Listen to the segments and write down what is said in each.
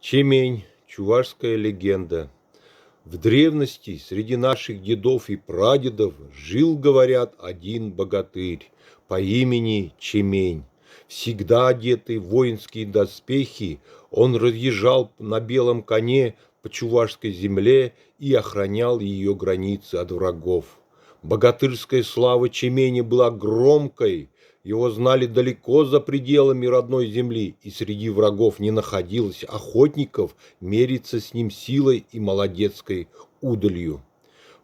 Чемень, чувашская легенда. В древности среди наших дедов и прадедов жил, говорят, один богатырь по имени Чемень. Всегда одетый в воинские доспехи, он разъезжал на белом коне по чувашской земле и охранял ее границы от врагов. Богатырская слава Чемени была громкой, его знали далеко за пределами родной земли, и среди врагов не находилось охотников мериться с ним силой и молодецкой удалью.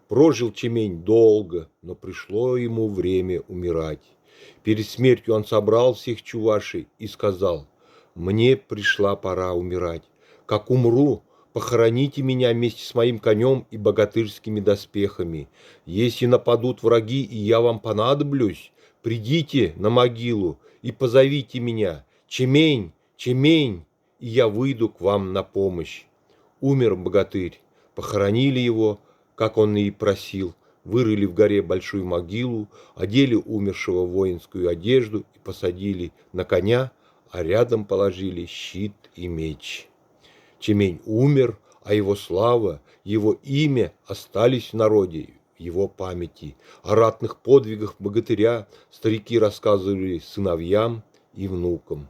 Прожил Чемень долго, но пришло ему время умирать. Перед смертью он собрал всех чувашей и сказал: «Мне пришла пора умирать. Как умру, похороните меня вместе с моим конем и богатырскими доспехами. Если нападут враги, и я вам понадоблюсь, придите на могилу и позовите меня: Чемень, Чемень, и я выйду к вам на помощь». Умер богатырь, похоронили его, как он и просил, вырыли в горе большую могилу, одели умершего в воинскую одежду и посадили на коня, а рядом положили щит и меч. Чемень умер, а его слава, его имя остались в народе, в его памяти. О ратных подвигах богатыря старики рассказывали сыновьям и внукам.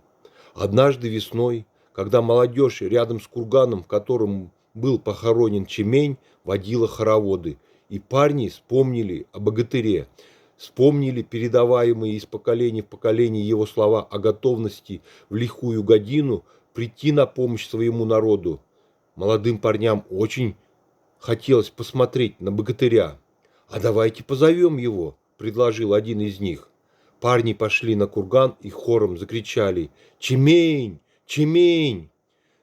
Однажды весной, когда молодежь рядом с курганом, в котором был похоронен Чемень, водила хороводы, и парни вспомнили о богатыре, вспомнили передаваемые из поколения в поколение его слова о готовности в лихую годину прийти на помощь своему народу. Молодым парням очень хотелось посмотреть на богатыря. «А давайте позовем его», – предложил один из них. Парни пошли на курган и хором закричали: «Чемень! Чемень!»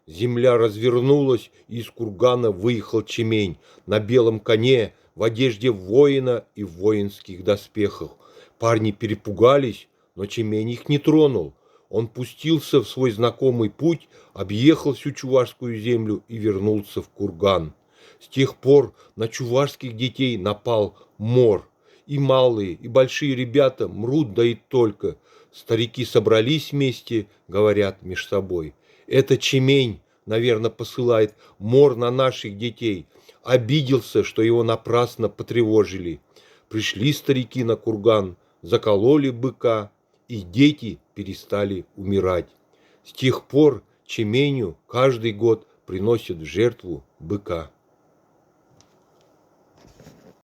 Земля развернулась, и из кургана выехал Чемень на белом коне, в одежде воина и в воинских доспехах. Парни перепугались, но Чемень их не тронул. Он пустился в свой знакомый путь, объехал всю чувашскую землю и вернулся в курган. С тех пор на чувашских детей напал мор. И малые, и большие ребята мрут, да и только. Старики собрались вместе, говорят меж собой: «Это Чемень, наверное, посылает мор на наших детей. Обиделся, что его напрасно потревожили». Пришли старики на курган, закололи быка, и дети перестали умирать. С тех пор Чеменю каждый год приносят в жертву быка.